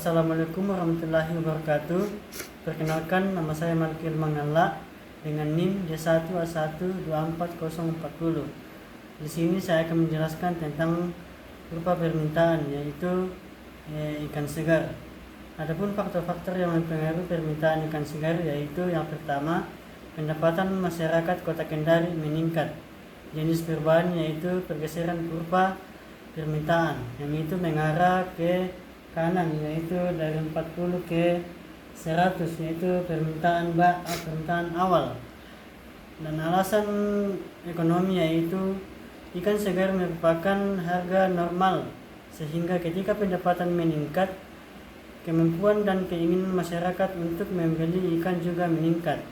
Assalamualaikum warahmatullahi wabarakatuh. Perkenalkan, nama saya Malkil Mangala dengan NIM D1A1244040. Di sini saya akan menjelaskan tentang berupa permintaan, yaitu ikan segar. Adapun faktor-faktor yang mempengaruhi permintaan ikan segar yaitu yang pertama, pendapatan masyarakat Kota Kendari meningkat. Jenis perubahan yaitu pergeseran kurva permintaan, yang itu mengarah ke kanan, yaitu dari 40 ke 100, yaitu permintaan awal. Dan alasan ekonomi yaitu ikan segar merupakan harga normal, sehingga ketika pendapatan meningkat, kemampuan dan keinginan masyarakat untuk membeli ikan juga meningkat.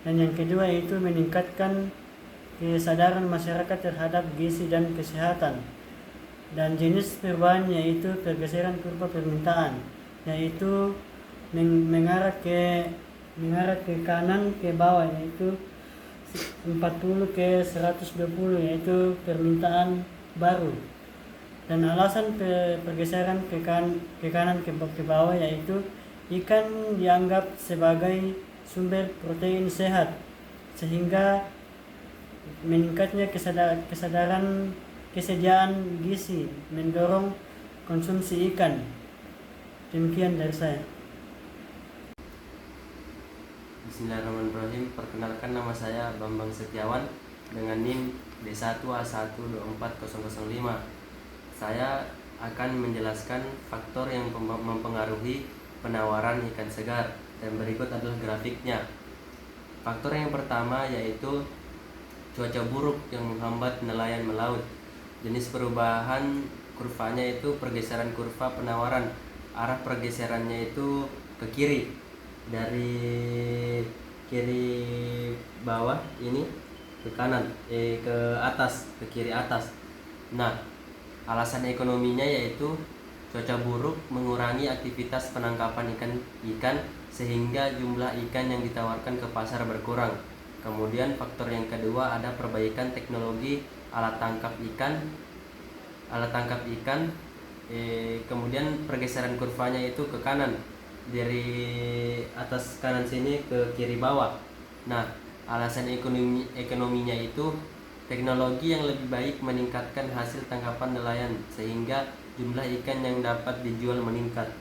Dan yang kedua yaitu meningkatkan kesadaran masyarakat terhadap gizi dan kesehatan. Dan jenis perubahan yaitu pergeseran kurva permintaan, yaitu mengarah ke kanan ke bawah, yaitu 40 ke 120, yaitu permintaan baru. Dan alasan pergeseran ke kanan ke bawah yaitu ikan dianggap sebagai sumber protein sehat, sehingga meningkatnya kesediaan gizi mendorong konsumsi ikan. Demikian dari saya. Bismillahirrahmanirrahim. Perkenalkan, nama saya Bambang Setiawan dengan NIM D1A1244005. Saya akan menjelaskan faktor yang mempengaruhi penawaran ikan segar, dan berikut adalah grafiknya. Faktor yang pertama yaitu cuaca buruk yang menghambat nelayan melaut. Jenis perubahan kurvanya itu pergeseran kurva penawaran. Arah pergeserannya itu ke kiri, dari kiri bawah ini ke kanan, ke atas, ke kiri atas. Nah, alasan ekonominya yaitu cuaca buruk mengurangi aktivitas penangkapan ikan sehingga jumlah ikan yang ditawarkan ke pasar berkurang. Kemudian faktor yang kedua ada perbaikan teknologi alat tangkap ikan. Kemudian pergeseran kurvanya itu ke kanan, dari atas kanan sini ke kiri bawah. Nah, alasan ekonominya itu teknologi yang lebih baik meningkatkan hasil tangkapan nelayan sehingga jumlah ikan yang dapat dijual meningkat.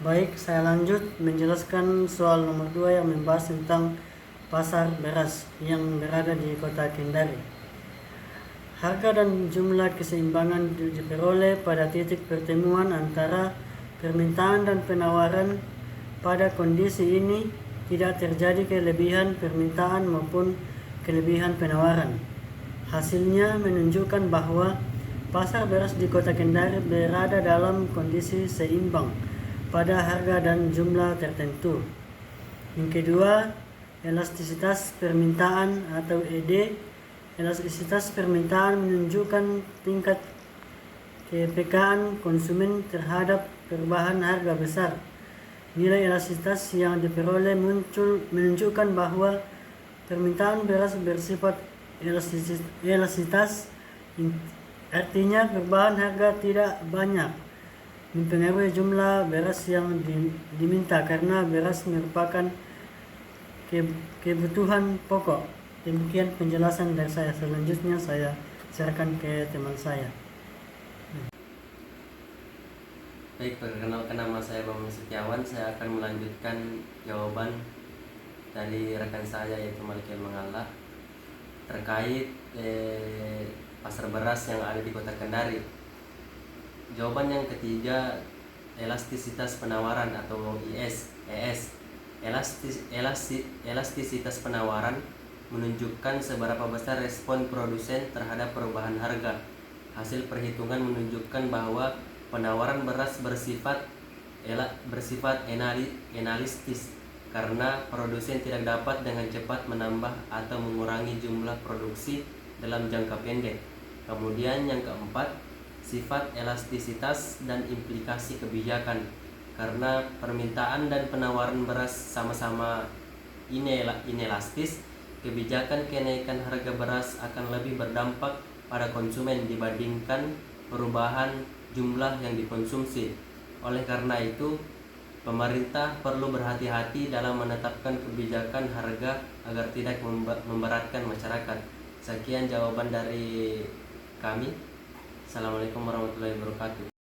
Baik, saya lanjut menjelaskan soal nomor 2 yang membahas tentang pasar beras yang berada di Kota Kendari. Harga dan jumlah keseimbangan diperoleh pada titik pertemuan antara permintaan dan penawaran. Pada kondisi ini tidak terjadi kelebihan permintaan maupun kelebihan penawaran. Hasilnya menunjukkan bahwa pasar beras di Kota Kendari berada dalam kondisi seimbang pada harga dan jumlah tertentu. Yang kedua, elastisitas permintaan atau ED. Elastisitas permintaan menunjukkan tingkat kepekaan konsumen terhadap perubahan harga besar. Nilai elastisitas yang diperoleh menunjukkan bahwa permintaan beras bersifat elastisitas, artinya perubahan harga tidak banyak mempengaruhi jumlah beras yang diminta, karena beras merupakan kebutuhan pokok. Demikian penjelasan dari saya. Selanjutnya saya serahkan ke teman saya. Baik, perkenalkan, nama saya Bambang Setiawan. Saya akan melanjutkan jawaban dari rekan saya yaitu Malkil Mangala terkait pasar beras yang ada di Kota Kendari. Jawaban yang ketiga, elastisitas penawaran atau ES. Elastisitas penawaran menunjukkan seberapa besar respon produsen terhadap perubahan harga. Hasil perhitungan menunjukkan bahwa penawaran beras bersifat analitis karena produsen tidak dapat dengan cepat menambah atau mengurangi jumlah produksi dalam jangka pendek. Kemudian yang keempat, sifat elastisitas dan implikasi kebijakan. Karena permintaan dan penawaran beras sama-sama inelastis, kebijakan kenaikan harga beras akan lebih berdampak pada konsumen dibandingkan perubahan jumlah yang dikonsumsi. Oleh karena itu, pemerintah perlu berhati-hati dalam menetapkan kebijakan harga agar tidak memberatkan masyarakat. Sekian jawaban dari kami. Assalamualaikum warahmatullahi wabarakatuh.